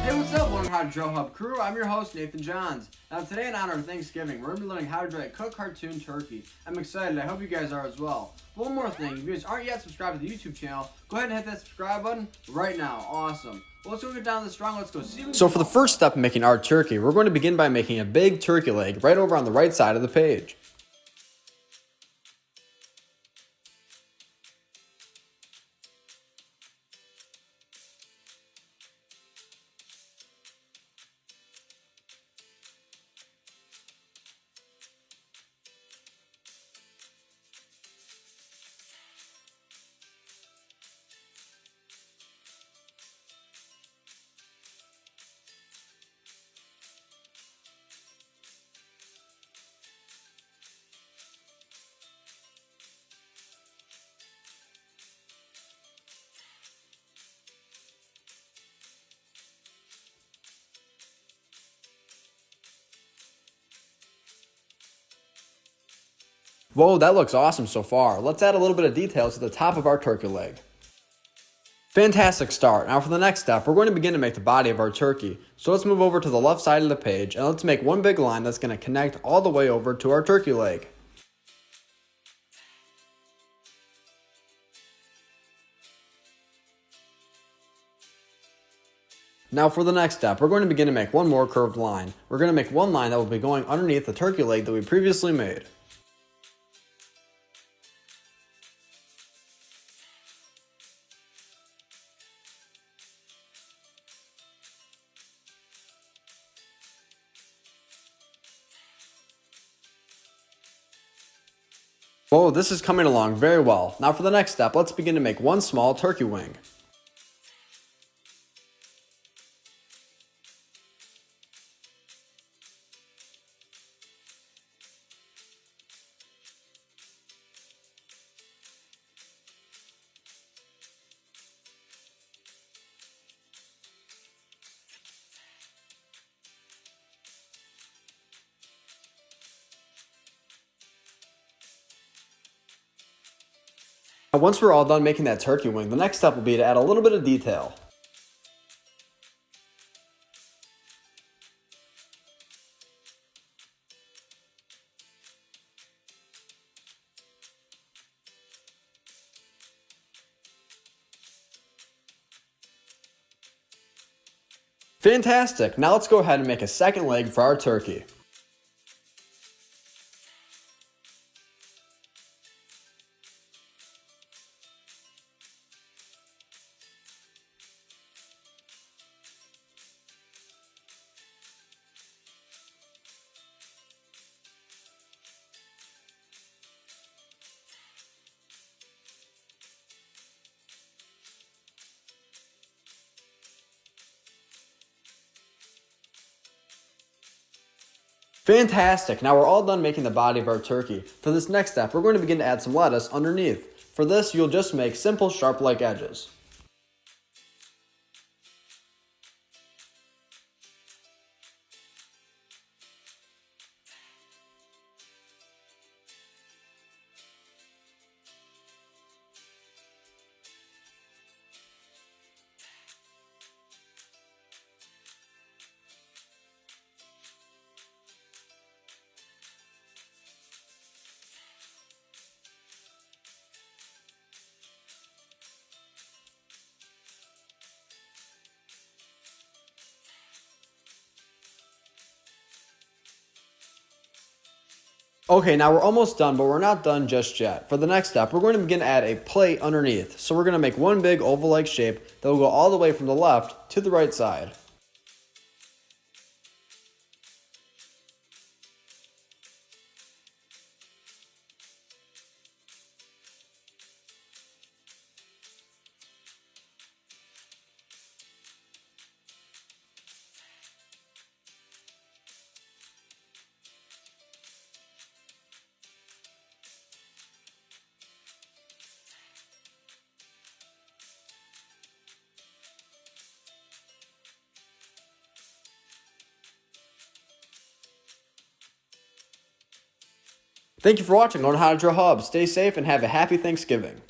Hey, what's up, Learn How to Drill Hub crew? I'm your host, Nathan Johns. Now, today in honor of Thanksgiving, we're going to be learning how to drill a cooked cartoon turkey. I'm excited. I hope you guys are as well. One more thing, if you guys aren't yet subscribed to the YouTube channel, go ahead and hit that subscribe button right now. Awesome. Well, let's go get down this strong. Let's go see. So for the first step in making our turkey, we're going to begin by making a big turkey leg right over on the right side of the page. Whoa, that looks awesome so far. Let's add a little bit of detail to the top of our turkey leg. Fantastic start. Now for the next step, we're going to begin to make the body of our turkey. So let's move over to the left side of the page and let's make one big line that's going to connect all the way over to our turkey leg. Now for the next step, we're going to begin to make one more curved line. We're going to make one line that will be going underneath the turkey leg that we previously made. Whoa, this is coming along very well. Now for the next step, let's begin to make one small turkey wing. Now once we're all done making that turkey wing, the next step will be to add a little bit of detail. Fantastic! Now let's go ahead and make a second leg for our turkey. Fantastic! Now we're all done making the body of our turkey. For this next step, we're going to begin to add some lettuce underneath. For this, you'll just make simple sharp-like edges. Okay, now we're almost done, but we're not done just yet. For the next step, we're going to begin to add a plate underneath. So we're going to make one big oval-like shape that will go all the way from the left to the right side. Thank you for watching Learn How to Drill Hub. Stay safe and have a happy Thanksgiving.